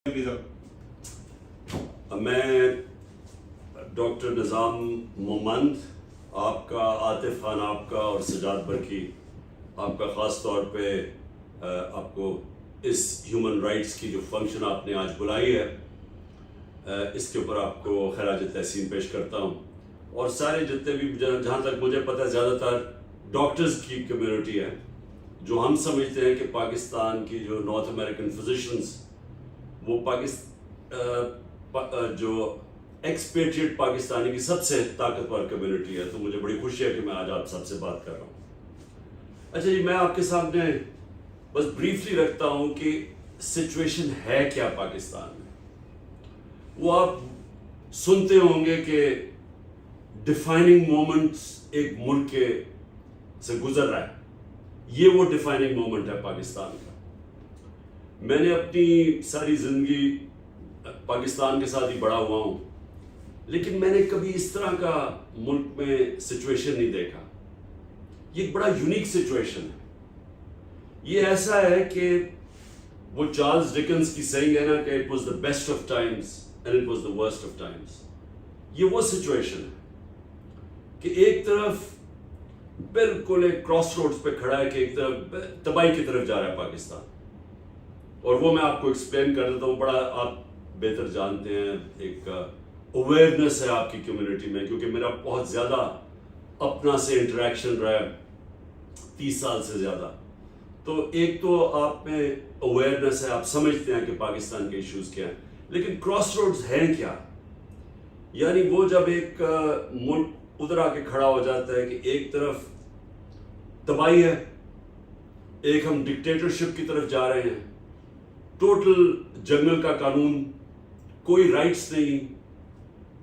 میں ڈاکٹر نظام مومند آپ کا، عاطف خان آپ کا اور سجاد برکی آپ کا خاص طور پہ آپ کو اس ہیومن رائٹس کی جو فنکشن آپ نے آج بلائی ہے اس کے اوپر آپ کو خراج تحسین پیش کرتا ہوں. اور سارے جتنے بھی جہاں تک مجھے پتہ ہے زیادہ تر ڈاکٹرز کی کمیونٹی ہے جو ہم سمجھتے ہیں کہ پاکستان کی جو نارتھ امریکن فزیشنز وہ جو ایکسپیٹریٹ پاکستانی کی سب سے طاقتور کمیونٹی ہے. تو مجھے بڑی خوشی ہے کہ میں آج آپ سب سے بات کر رہا ہوں. اچھا جی، میں آپ کے سامنے بس بریفلی رکھتا ہوں کہ سچویشن ہے کیا پاکستان میں. وہ آپ سنتے ہوں گے کہ ڈیفائننگ مومنٹس ایک ملک کے سے گزر رہا ہے. یہ وہ ڈیفائننگ مومنٹ ہے پاکستان کا. میں نے اپنی ساری زندگی پاکستان کے ساتھ ہی بڑا ہوا ہوں، لیکن میں نے کبھی اس طرح کا ملک میں سچویشن نہیں دیکھا. یہ ایک بڑا یونیک سچویشن ہے. یہ ایسا ہے کہ وہ چارلز ڈکنز کی سینگ ہے نا کہ it was the best of Times and it was the worst of times. یہ وہ سچویشن ہے کہ ایک طرف بالکل ایک کراس روڈز پہ کھڑا ہے کہ ایک طرف تباہی کی طرف جا رہا ہے پاکستان. اور وہ میں آپ کو ایکسپلین کر دیتا ہوں. بڑا آپ بہتر جانتے ہیں، ایک اویئرنیس ہے آپ کی کمیونٹی میں، کیونکہ میرا بہت زیادہ اپنا سے انٹریکشن رہا ہے 30 سال سے زیادہ. تو ایک تو آپ میں اویئرنیس ہے، آپ سمجھتے ہیں کہ پاکستان کے ایشوز کیا ہیں، لیکن کراس روڈز ہیں کیا. یعنی وہ جب ایک ملک ادھر آ کے کھڑا ہو جاتا ہے کہ ایک طرف تباہی ہے، ایک ہم ڈکٹیٹرشپ کی طرف جا رہے ہیں، ٹوٹل جنگل کا قانون، کوئی رائٹس نہیں،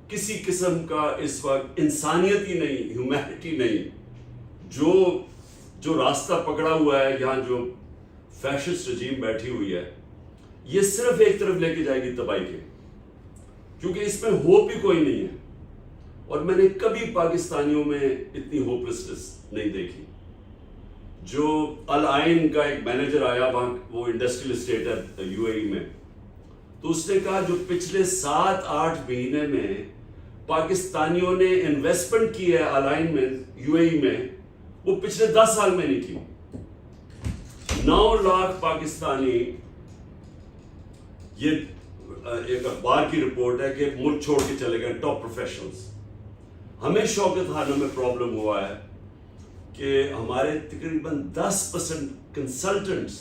کسی قسم کا اس وقت انسانیت ہی نہیں، ہیومینٹی نہیں. جو راستہ پکڑا ہوا ہے یہاں، جو فیشسٹ رجیم بیٹھی ہوئی ہے، یہ صرف ایک طرف لے کے جائے گی تباہی کے، کیونکہ اس میں ہوپ ہی کوئی نہیں ہے. اور میں نے کبھی پاکستانیوں میں اتنی ہوپلسنس نہیں دیکھی. جو العین کا ایک مینیجر آیا وہاں، وہ انڈسٹریل اسٹیٹ ہے یو اے ای میں، تو اس نے کہا جو پچھلے 7-8 مہینے میں پاکستانیوں نے انویسٹمنٹ کی ہے العین میں، یو اے ای میں، وہ پچھلے 10 سال میں نہیں کی. 9 لاکھ پاکستانی، یہ ایک اخبار کی رپورٹ ہے کہ ملک چھوڑ کے چلے گئے ٹاپ پروفیشنلز. ہمیں شوکت خانہ میں پرابلم ہوا ہے کہ ہمارے تقریباً 10% کنسلٹنٹس،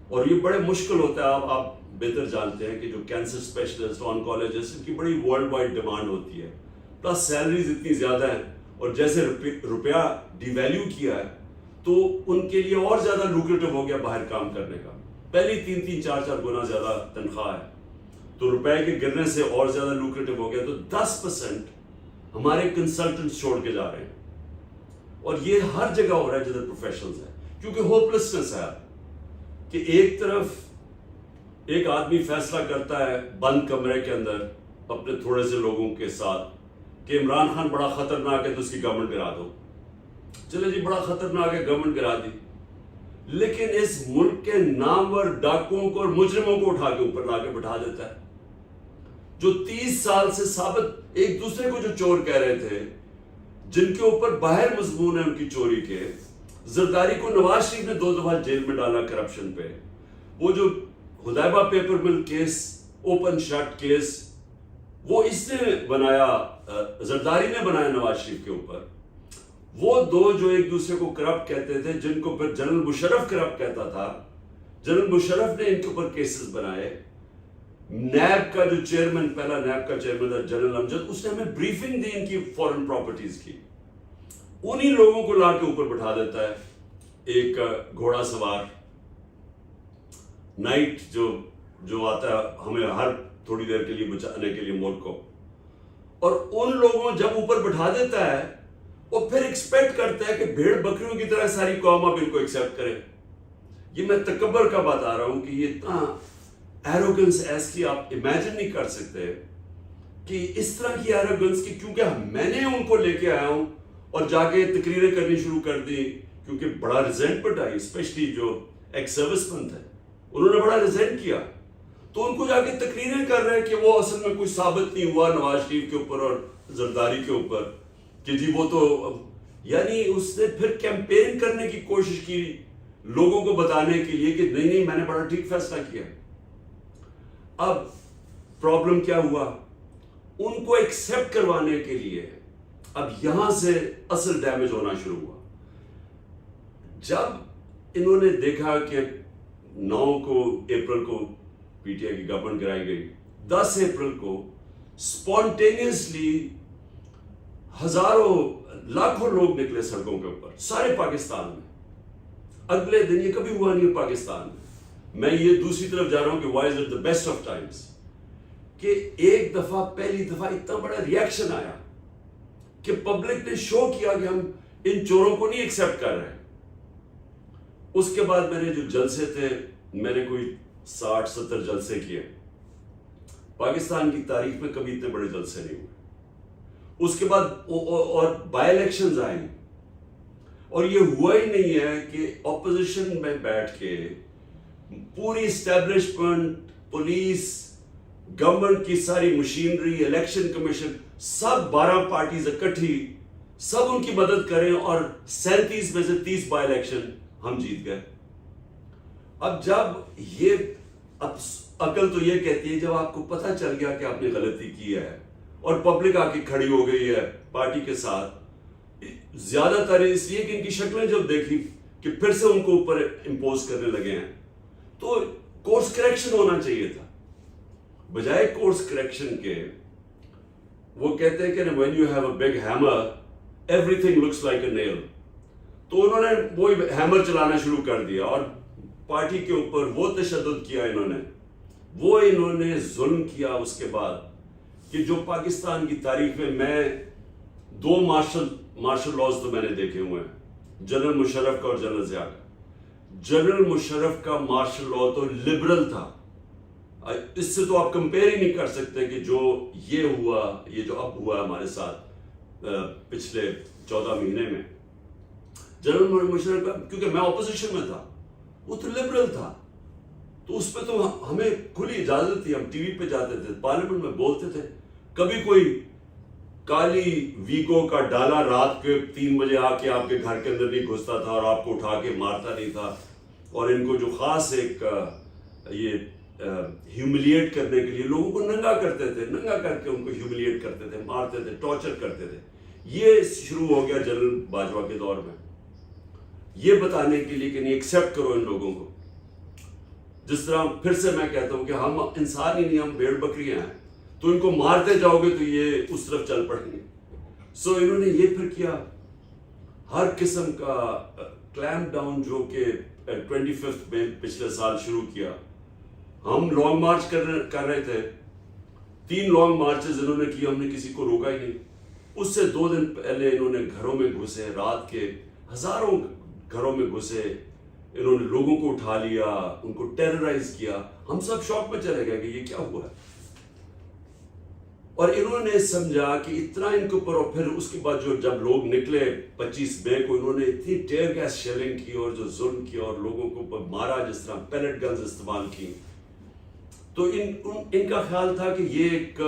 اور یہ بڑے مشکل ہوتا ہے، آپ بہتر جانتے ہیں کہ جو کینسر اسپیشلسٹ، آنکالوجسٹ، ان کی بڑی ورلڈ وائڈ ڈیمانڈ ہوتی ہے، پلس سیلریز اتنی زیادہ ہیں، اور جیسے روپیہ ڈی ویلیو کیا ہے تو ان کے لیے اور زیادہ لوکریٹو ہو گیا باہر کام کرنے کا. پہلی 3-3 4-4 گنا زیادہ تنخواہ ہے، تو روپے کے گرنے سے اور زیادہ لوکریٹو ہو گیا. تو 10% ہمارے کنسلٹنٹس چھوڑ کے جا رہے ہیں. اور یہ ہر جگہ ہو رہا ہے جدھر پروفیشنلز ہیں، کیونکہ ہوپلسنس ہے کہ ایک طرف ایک آدمی فیصلہ کرتا ہے بند کمرے کے اندر اپنے تھوڑے سے لوگوں کے ساتھ کہ عمران خان بڑا خطرناک ہے تو اس کی گورنمنٹ گرا دو. چلے جی، بڑا خطرناک ہے، گورنمنٹ گرا دی، لیکن اس ملک کے نامور ڈاکوؤں کو اور مجرموں کو اٹھا کے اوپر لا کے بٹھا دیتا ہے، جو 30 سال سے ثابت ایک دوسرے کو جو چور کہہ رہے تھے، جن کے اوپر باہر مضمون ہے ان کی چوری کے. زرداری کو نواز شریف نے 2 دفعہ جیل میں ڈالا کرپشن پہ. وہ جو حدیبہ پیپر مل کیس، اوپن شٹ کیس، وہ اس نے بنایا، زرداری نے بنایا نواز شریف کے اوپر. وہ دو جو ایک دوسرے کو کرپٹ کہتے تھے، جن کو پھر جنرل مشرف کرپٹ کہتا تھا، جنرل مشرف نے ان کے اوپر کیسز بنائے. نیب کا جو چیئرمین، پہلا نیب کا چیئرمین تھا جنرل امجد، اس نے ہمیں بریفنگ دی ان کی فورن پراپرٹیز کی. انہی لوگوں کو لا کے اوپر بٹھا دیتا ہے ایک گھوڑا سوار نائٹ جو آتا ہے ہمیں ہر تھوڑی دیر کے لیے بچانے کے لیے ملک کو. اور ان لوگوں جب اوپر بٹھا دیتا ہے، وہ پھر ایکسپیکٹ کرتا ہے کہ بھیڑ بکریوں کی طرح ساری قوم اب ان کو ایکسپٹ کرے. یہ میں تکبر کا بتا رہا ہوں کہ یہ اتنا ایروگنس ایسی آپ امیجن نہیں کر سکتے کہ اس طرح کی ایروگنس کی، کیونکہ میں نے ان کو لے کے آیا ہوں اور جا کے تقریریں کرنی شروع کر دی، کیونکہ بڑا ریزنٹمنٹ آئی، اسپیشلی جو ایکس سروس مین تھے انہوں نے بڑا ریزنٹ کیا. تو ان کو جا کے تقریریں کر رہے ہیں کہ وہ اصل میں کوئی ثابت نہیں ہوا نواز شریف کے اوپر اور زرداری کے اوپر کہ جی وہ تو، یعنی اس نے پھر کیمپین کرنے کی کوشش کی لوگوں کو بتانے کے لیے کہ نہیں میں نے بڑا ٹھیک فیصلہ کیا. اب پرابلم کیا ہوا، ان کو ایکسپٹ کروانے کے لیے اب یہاں سے اصل ڈیمیج ہونا شروع ہوا. جب انہوں نے دیکھا کہ 9 اپریل کو پی ٹی آئی کی گورنمنٹ گرائی گئی، 10 اپریل کو سپونٹینیسلی ہزاروں لاکھوں لوگ نکلے سڑکوں کے اوپر سارے پاکستان میں. اگلے دن، یہ کبھی ہوا نہیں پاکستان میں یہ دوسری طرف جا رہا ہوں کہ why is it the best of times, کہ ایک دفعہ پہلی دفعہ اتنا بڑا ریئیکشن آیا کہ پبلک نے شو کیا کہ ہم ان چوروں کو نہیں ایکسپٹ کر رہے. اس کے بعد میں نے جو جلسے تھے، میں نے کوئی 60-70 جلسے کیے. پاکستان کی تاریخ میں کبھی اتنے بڑے جلسے نہیں ہوئے. اس کے بعد اور بائی الیکشنز آئیں، اور یہ ہوا ہی نہیں ہے کہ اپوزیشن میں بیٹھ کے پوری اسٹیبلشمنٹ، پولیس، گورنمنٹ کی ساری مشینری، الیکشن کمیشن، سب 12 پارٹیز اکٹھی سب ان کی مدد کریں، اور 37 میں سے 30 بائی الیکشن ہم جیت گئے. اب جب یہ عقل تو یہ کہتی ہے جب آپ کو پتہ چل گیا کہ آپ نے غلطی کی ہے اور پبلک آ کے کھڑی ہو گئی ہے پارٹی کے ساتھ، زیادہ تر اس لیے کہ ان کی شکلیں جب دیکھی کہ پھر سے ان کو اوپر امپوز کرنے لگے ہیں، تو کورس کریکشن ہونا چاہیے تھا. بجائے کورس کریکشن کے وہ کہتے ہیں کہ when you have a big hammer everything looks like a nail. تو انہوں نے وہی ہیمر چلانا شروع کر دیا اور پارٹی کے اوپر وہ تشدد کیا، انہوں نے ظلم کیا. اس کے بعد کہ جو پاکستان کی تاریخ میں 2 مارشل لاز تو میں نے دیکھے ہوئے ہیں، جنرل مشرف کا اور جنرل ضیاء کا. جنرل مشرف کا مارشل لا تو لبرل تھا، اس سے تو آپ کمپیئر ہی نہیں کر سکتے کہ جو یہ ہوا، یہ جو اب ہوا ہمارے ساتھ پچھلے 14 مہینے میں. جنرل مشرف کا، کیونکہ میں اپوزیشن میں تھا، وہ تو لبرل تھا، تو اس پہ تو ہمیں کھلی اجازت تھی، ہم ٹی وی پہ جاتے تھے، پارلیمنٹ میں بولتے تھے. کبھی کوئی کالی ویگو کا ڈالا رات کے 3 بجے آ کے آپ کے گھر کے اندر نہیں گھستا تھا اور آپ کو اٹھا کے مارتا نہیں تھا. اور ان کو جو خاص ایک یہ ہیوملیٹ کرنے کے لیے لوگوں کو ننگا کرتے تھے، ننگا کر کے ان کو ہیوملیٹ کرتے تھے، مارتے تھے، ٹارچر کرتے تھے. یہ شروع ہو گیا جنرل باجوہ کے دور میں، یہ بتانے کے لیے کہ نہیں ایکسیپٹ کرو ان لوگوں کو. جس طرح پھر سے میں کہتا ہوں کہ ہم انسان ہی نہیں، ہم بھیڑ بکریاں ہیں، تو ان کو مارتے جاؤ گے تو یہ اس طرف چل پڑیں گے. سو انہوں نے یہ پھر کیا، ہر قسم کا کلیمپ ڈاؤن جو کہ 25 میں پچھلے سال شروع کیا. ہم لانگ مارچ کر رہے تھے، 3 لانگ مارچز انہوں نے کیا، ہم نے کسی کو روکا ہی نہیں. اس سے 2 دن پہلے انہوں نے گھروں میں گھسے، رات کے ہزاروں گھروں میں گھسے، انہوں نے لوگوں کو اٹھا لیا، ان کو ٹیررائز کیا. ہم سب شوق میں چلے گئے کہ یہ کیا ہوا ہے. اور انہوں نے سمجھا کہ اتنا ان کے اوپر، اور پھر اس کے بعد جب لوگ نکلے 25 مئی کو، انہوں نے اتنی ٹیئر گیس شیلنگ کی اور جو ظلم کیا اور لوگوں کو اوپر مارا، جس طرح پیلٹ گنز استعمال کی. تو ان کا خیال تھا کہ یہ ایک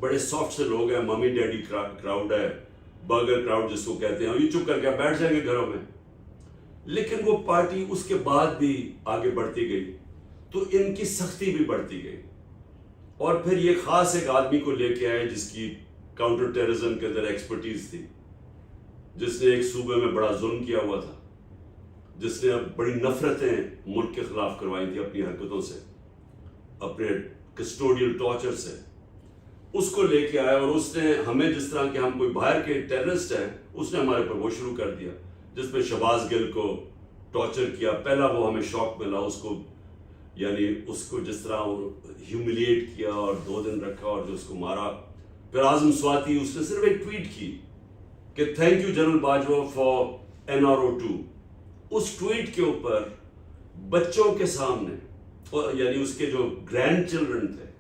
بڑے سافٹ سے لوگ ہیں، ممی ڈیڈی کراؤڈ ہے، برگر کراؤڈ جس کو کہتے ہیں، یہ چپ کر کے بیٹھ جائیں گے گھروں میں. لیکن وہ پارٹی اس کے بعد بھی آگے بڑھتی گئی، تو ان کی سختی بھی بڑھتی گئی. اور پھر یہ خاص ایک آدمی کو لے کے آئے جس کی کاؤنٹر ٹیررزم کے اندر ایکسپرٹیز تھی، جس نے ایک صوبے میں بڑا ظلم کیا ہوا تھا، جس نے بڑی نفرتیں ملک کے خلاف کروائی تھی اپنی حرکتوں سے، اپنے کسٹوڈیل ٹارچر سے. اس کو لے کے آیا، اور اس نے ہمیں جس طرح کہ ہم کوئی باہر کے ٹیررسٹ ہیں، اس نے ہمارے پر وہ شروع کر دیا، جس میں شہباز گل کو ٹارچر کیا. پہلا وہ ہمیں شوق ملا، اس کو یعنی اس کو جس طرح ہیوملیٹ کیا اور 2 دن رکھا اور جو اس کو مارا. پھر اعظم سواتی، اس نے صرف ایک ٹویٹ کی کہ thank you general Bajwa for NRO2. اس ٹویٹ کے اوپر بچوں کے سامنے، یعنی اس کے جو گرینڈ چلڈرن تھے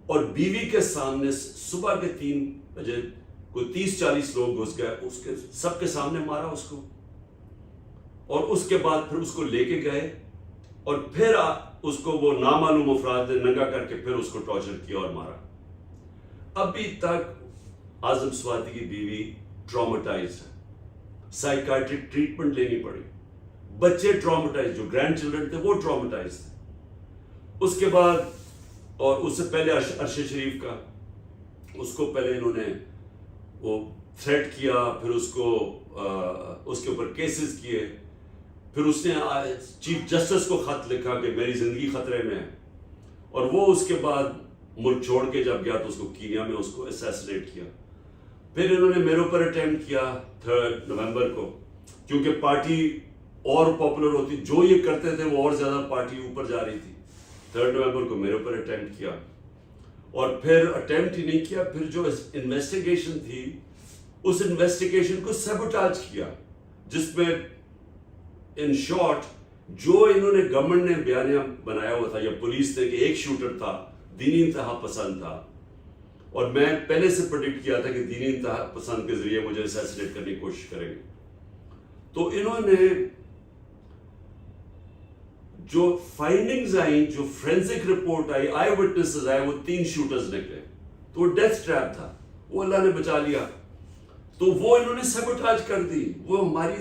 اور بیوی کے سامنے، صبح کے 3 بجے کوئی 30-40 لوگ گھس گئے، اس کے سب کے سامنے مارا اس کو. اور اس کے بعد پھر اس کو لے کے گئے، اور پھر اس کو وہ نامعلوم افراد نے ننگا کر کے پھر اس کو ٹارچر کیا اور مارا. ابھی تک اعظم سواتی کی بیوی ٹراماٹائز ہے, سائیکائٹرک ٹریٹمنٹ لینی پڑی, بچے ٹراماٹائز, جو گرینڈ چلڈرن تھے وہ ٹراماٹائز تھے. اس کے بعد, اور اس سے پہلے ارشد شریف کا, اس کو پہلے انہوں نے وہ تھریٹ کیا, پھر اس کے اوپر کیسز کیے, پھر اس نے چیف جسٹس کو خط لکھا کہ میری زندگی خطرے میں ہے, اور وہ اس کے بعد ملک چھوڑ کے جب گیا تو اس کو کینیا میں اس کو اسیسنیٹ کیا. پھر انہوں نے میرے اوپر اٹیمپٹ کیا 3 نومبر کو, کیونکہ پارٹی اور پاپولر ہوتی, جو یہ کرتے تھے وہ اور زیادہ پارٹی اوپر جا رہی تھی. 3 نومبر کو میرے اوپر اٹیمپٹ کیا, اور پھر اٹیمپٹ ہی نہیں کیا, پھر جو انویسٹیگیشن تھی اس انویسٹیگیشن کو سیبوٹاج کیا, جس میں ان شارٹ جو انہوں نے گورنمنٹ نے بیانیہ بنایا ہوا تھا یا پولیس نے کہ ایک شوٹر تھا, دینی انتہا پسند تھا, اور میں پہلے سے پریڈکٹ کیا تھا کہ دینی انتہا پسند کے ذریعے مجھے اسیسنیٹ کرنے کی کوشش کریں گے. تو انہوں نے جو فائنڈنگز آئیں, جو فورینسک رپورٹ آئی, آئی وٹنسز آئے, وہ 3 شوٹرز نکلے, تو وہ ڈیتھ ٹریپ تھا, وہ اللہ نے بچا لیا. تو وہ انہوں نے سیبوٹاج کر دی, وہ ہماری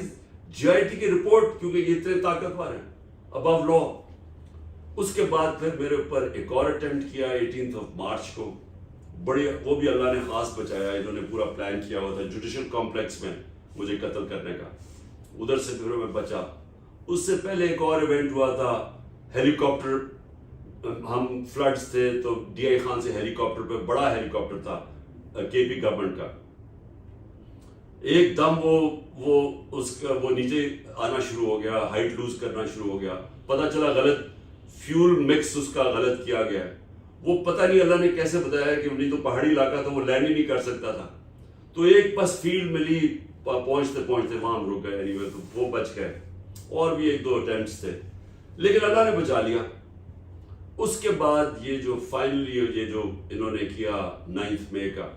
جی آئی ٹی کی رپورٹ, کیونکہ یہ اتنے طاقتور ہیں ابو لا. اس کے بعد پھر میرے اوپر ایک اور اٹیمپٹ کیا 18 مارچ کو, بڑے, وہ بھی اللہ نے خاص بچایا. انہوں نے پورا پلان کیا ہوا تھا جوڈیشل کمپلیکس میں مجھے قتل کرنے کا, ادھر سے پھر میں بچا. اس سے پہلے ایک اور ایونٹ ہوا تھا, ہیلی کاپٹر, ہم فلڈز تھے تو ڈی آئی خان سے ہیلی کاپٹر پہ, بڑا ہیلی کاپٹر تھا کے پی گورنمنٹ کا, ایک دم وہ نیچے آنا شروع ہو گیا, ہائٹ لوز کرنا شروع ہو گیا. پتہ چلا غلط فیول مکس اس کا غلط کیا گیا ہے. وہ پتہ نہیں اللہ نے کیسے بتایا کہ نہیں تو پہاڑی علاقہ تھا, وہ لینڈ ہی نہیں کر سکتا تھا. تو ایک بس فیلڈ ملی, پہنچتے وہاں ہم رک گئے. anyway, تو وہ بچ گئے. اور بھی 1-2 اٹیمپٹس تھے, لیکن اللہ نے بچا لیا. اس کے بعد یہ جو فائنلی یہ جو انہوں نے کیا 9 مئی کا,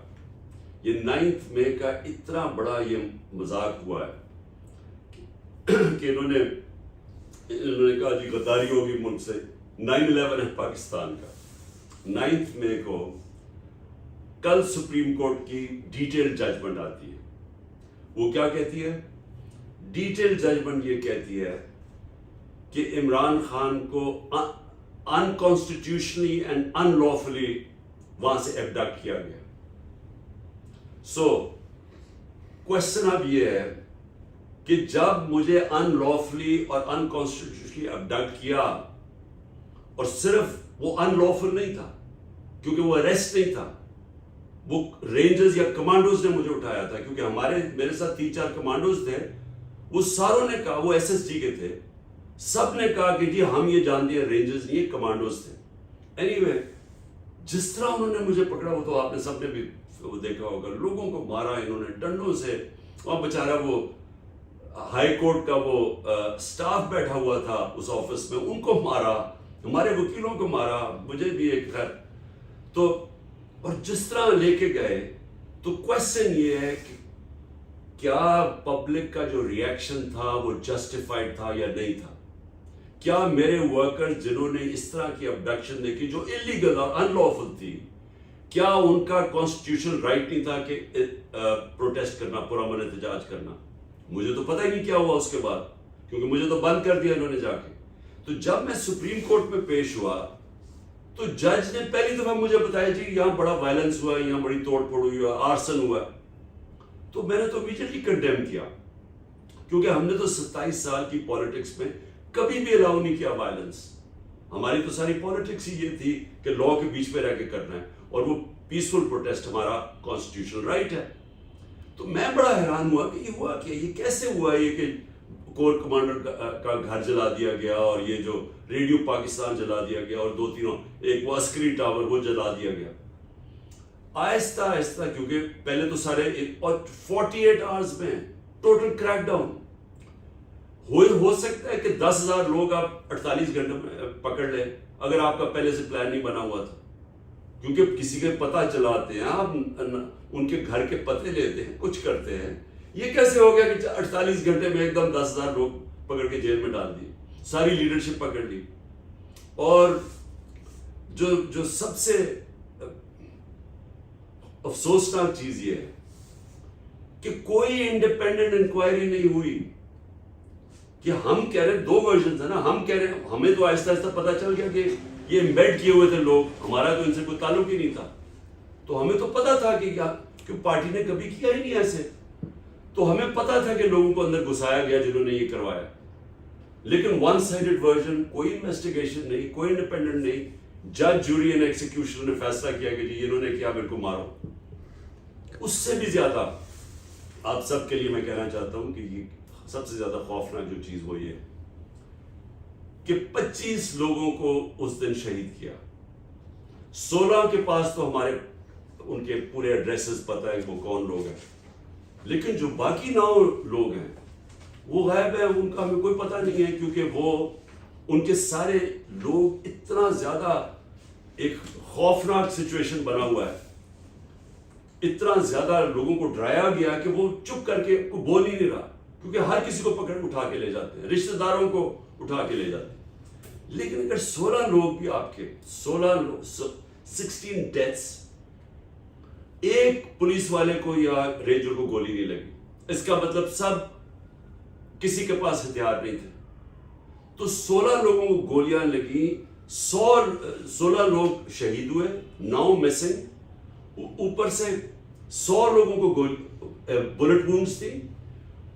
یہ 9 مئی کا اتنا بڑا یہ مذاق ہوا ہے کہ انہوں نے کہا جی غداری ہوگی ملک سے. 9/11 ہے پاکستان کا. 9 مئی کو کل سپریم کورٹ کی ڈیٹیل ججمنٹ آتی ہے. وہ کیا کہتی ہے؟ ڈیٹیل ججمنٹ یہ کہتی ہے کہ عمران خان کو انکانسٹیٹیوشنلی اینڈ ان لافلی وہاں سے ایبڈکٹ کیا گیا. سو کوشچن اب یہ ہے کہ جب مجھے ان لافلی اور انکانسٹیٹیوشنلی ایبڈکٹ کیا, اور صرف وہ ان لافل نہیں تھا کیونکہ وہ اریسٹ نہیں تھا, وہ رینجرز یا کمانڈوز نے مجھے اٹھایا تھا, کیونکہ میرے ساتھ 3-4 کمانڈوز تھے. وہ ساروں نے کہا, وہ ایس ایس جی کے تھے, سب نے کہا کہ جی ہم یہ جانتے ہیں رینجرز نہیں, یہ کمانڈوز تھے. اینیوے جس طرح انہوں نے مجھے پکڑا, وہ تو آپ نے سب نے بھی دیکھا ہوگا, لوگوں کو مارا انہوں نے ڈنڈوں سے. وہاں بیچارہ وہ ہائی کورٹ کا وہ سٹاف بیٹھا ہوا تھا اس آفس میں, ان کو مارا, ہمارے وکیلوں کو مارا, مجھے بھی ایک خیر. تو اور جس طرح لے کے گئے, تو کوشچن یہ ہے کہ کیا پبلک کا جو ریئیکشن تھا وہ جسٹیفائڈ تھا یا نہیں تھا؟ کیا میرے ورکرز جنہوں نے اس طرح کی ابڈکشن دیکھی جو انلیگل اور ان لافل تھی, کیا ان کا کانسٹیٹیوشنل رائٹ نہیں تھا کہ پروٹیسٹ کرنا, پرامن احتجاج کرنا؟ مجھے تو پتہ ہی نہیں کیا ہوا اس کے بعد, کیونکہ مجھے تو بند کر دیا انہوں نے جا کے. تو جب میں سپریم کورٹ میں پیش ہوا تو جج نے پہلی دفعہ مجھے بتایا جی یہاں بڑا وائلنس ہوا ہے, یہاں بڑی توڑ پھوڑ ہوئی ہے, آرسن ہوا ہے. تو میں نے تو امیڈیٹلی کنڈیم کیا, کیونکہ ہم نے تو 27 سال کی پالیٹکس میں کبھی بھی الاؤ نہیں کیا وائلنس. ہماری تو ساری پالیٹکس ہی یہ تھی کہ لا کے بیچ میں رہ کے کرنا ہے, اور وہ پیسفل پروٹیسٹ ہمارا کانسٹیٹیوشنل رائٹ ہے. تو میں بڑا حیران ہوا کہ یہ ہوا کیا, یہ کیسے ہوا یہ کہ کور کمانڈر کا گھر جلا دیا گیا, اور یہ جو ریڈیو پاکستان جلا دیا گیا, اور 2-3 ایک وہ عسکری ٹاور وہ جلا دیا گیا. آہستہ آہستہ, کیونکہ پہلے تو سارے, اور 48 آورز میں ٹوٹل کریک ڈاؤن. ہو سکتا ہے کہ 10,000 لوگ آپ 48 گھنٹے میں پکڑ لیں اگر آپ کا پہلے سے پلان نہیں بنا ہوا تھا, کیونکہ کسی کے پتہ چلاتے ہیں آپ, ان کے گھر کے پتے لیتے ہیں, کچھ کرتے ہیں. یہ کیسے ہو گیا کہ 48 گھنٹے میں ایک دم 10,000 لوگ پکڑ کے جیل میں ڈال دیے, ساری لیڈرشپ پکڑ لی. اور جو سب سے افسوسناک چیز یہ ہے کہ کوئی انڈیپینڈنٹ انکوائری نہیں ہوئی. کہ ہم کہہ رہے ہیں دو ورژنز ہیں نا, ہم کہہ رہے ہیں ہمیں تو آہستہ آہستہ پتہ چل گیا کہ یہ امبیڈ کیے ہوئے تھے لوگ, ہمارا تو ان سے کوئی تعلق ہی نہیں تھا, تو ہمیں تو پتہ تھا کہ کیا, کہ پارٹی نے کبھی کیا ہی نہیں ایسے, تو ہمیں پتہ تھا کہ لوگوں کو اندر گھسایا گیا جنہوں نے یہ کروایا. لیکن ون سائیڈڈ ورژن, کوئی انویسٹیگیشن نہیں, کوئی انڈیپینڈنٹ نہیں, جج جوری اینڈ ایکسیکیوشن نے فیصلہ کیا کہ جی انہوں نے کیا میرے کو مارو. اس سے بھی زیادہ آپ سب کے لیے میں کہنا چاہتا ہوں کہ یہ سب سے زیادہ خوفناک جو چیز وہ یہ کہ 25 لوگوں کو اس دن شہید کیا. 16 کے پاس تو ہمارے ان کے پورے ایڈریسز پتہ ہے وہ کون لوگ ہیں, لیکن جو باقی 9 لوگ ہیں وہ غائب ہیں, ان کا ہمیں کوئی پتہ نہیں ہے, کیونکہ وہ ان کے سارے لوگ اتنا زیادہ ایک خوفناک سچویشن بنا ہوا ہے, اتنا زیادہ لوگوں کو ڈرایا گیا کہ وہ چپ کر کے کوئی بول ہی نہیں رہا, کیونکہ ہر کسی کو پکڑ اٹھا کے لے جاتے ہیں, رشتہ داروں کو اٹھا کے لے جاتے ہیں. لیکن اگر 16 لوگ بھی آپ کے 16 ڈیتھس, ایک پولیس والے کو یا رینجر کو گولی نہیں لگی, اس کا مطلب سب کسی کے پاس ہتھیار نہیں تھے, تو 16 لوگوں کو گولیاں لگی, 16 لوگ شہید ہوئے, 9 مسنگ, اوپر سے 100 لوگوں کو بلٹ وونڈز تھی,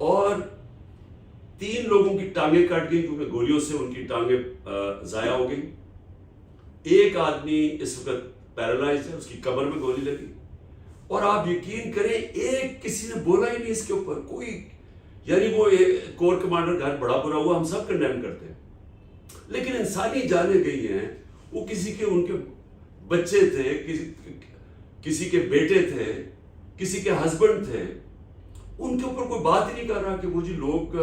اور 3 لوگوں کی ٹانگیں کٹ گئی کیونکہ گولیوں سے ان کی ٹانگیں ضائع ہو گئی. ایک آدمی اس وقت پیرالائز ہے, اس کی کمر میں گولی لگی, اور آپ یقین کریں ایک کسی نے بولا ہی نہیں اس کے اوپر کوئی, یعنی وہ کور کمانڈر گھر بڑا برا ہوا, ہم سب کنڈیم کرتے ہیں, لیکن انسانی جانیں گئی ہیں, وہ کسی کے ان کے بچے تھے, کسی کے بیٹے تھے, کسی کے ہسبینڈ تھے, ان کے اوپر کوئی بات ہی نہیں کر رہا کہ وہ جی لوگ,